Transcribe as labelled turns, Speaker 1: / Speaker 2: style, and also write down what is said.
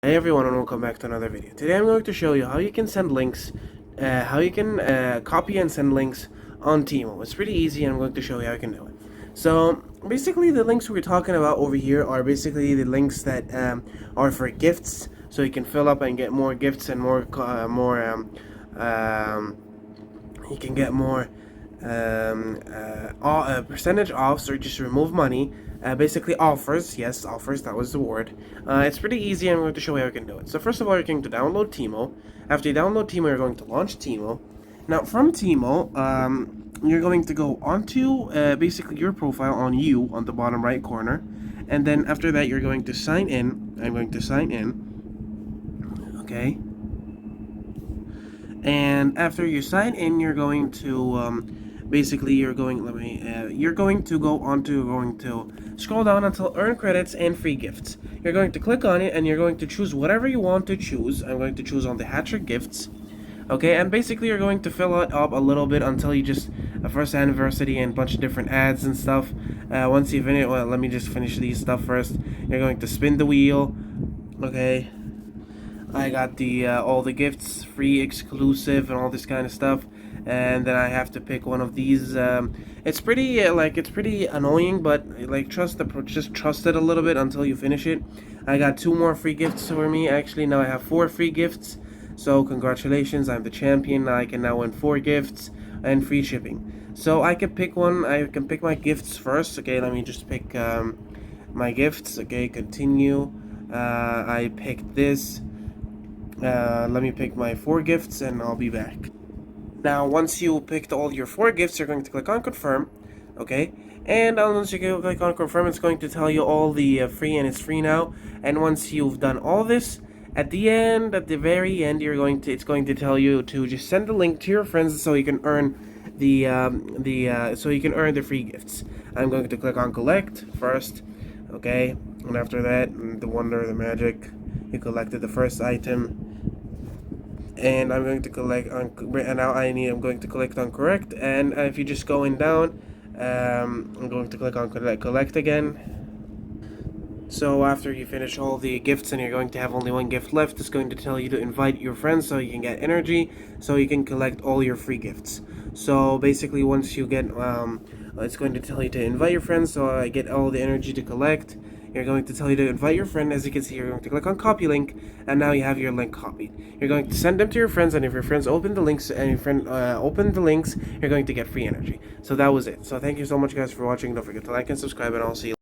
Speaker 1: Hey everyone, and welcome back to another video. Today I'm going to show you how you can send links, how you can copy and send links on Temu. It's pretty easy, and I'm going to show you how you can do it. So basically, the links we're talking about over here are basically the links that are for gifts, so you can fill up and get more gifts and you can get more percentage offs, or just remove money. Basically offers, yes, offers, that was the word. It's pretty easy. I'm going to show you how you can do it. So first of all, you're going to download Temu. After you download Temu, you're going to launch Temu. Now from Temu, you're going to go onto basically your profile on the bottom right corner, and then after that you're going to sign in. I'm going to sign in, okay? And after you sign in, you're going to basically you're going to scroll down until earn credits and free gifts. You're going to click on it and you're going to choose whatever you want to choose. I'm going to choose on the Hatcher gifts. Okay, and basically you're going to fill it up a little bit until you just a first anniversary and a bunch of different ads and stuff. Once you finish, well, let me just finish these stuff first. You're going to spin the wheel. Okay, I got the all the gifts, free, exclusive, and all this kind of stuff. And then I have to pick one of these. It's pretty it's pretty annoying, but like just trust it a little bit until you finish it. I got 2 more free gifts for me. Actually, now I have 4 free gifts. So congratulations, I'm the champion. I can now win 4 gifts and free shipping. So I can pick one. I can pick my gifts first. Okay, let me just pick my gifts. Okay, continue. I picked this. Let me pick my 4 gifts and I'll be back. Now, once you picked all your 4 gifts, you're going to click on confirm, okay? And once you click on confirm, it's going to tell you all the free, and it's free now. And once you've done all this, at the very end, it's going to tell you to just send the link to your friends so you can earn the free gifts. I'm going to click on collect first, okay? And after that, the wonder, the magic, you collected the first item. And I'm going to collect on, and now I'm going to collect on correct. And if you just going down, I'm going to click on collect again. So after you finish all the gifts and you're going to have only 1 gift left, it's going to tell you to invite your friends so you can get energy, so you can collect all your free gifts. So basically, once you get it's going to tell you to invite your friends, so I get all the energy to collect. You're going to tell you to invite your friend. As you can see, you're going to click on copy link, and now you have your link copied. You're going to send them to your friends, and if your friends open the links and your friend open the links, you're going to get free energy. So that was it. So thank you so much, guys, for watching. Don't forget to like and subscribe, and I'll see you later.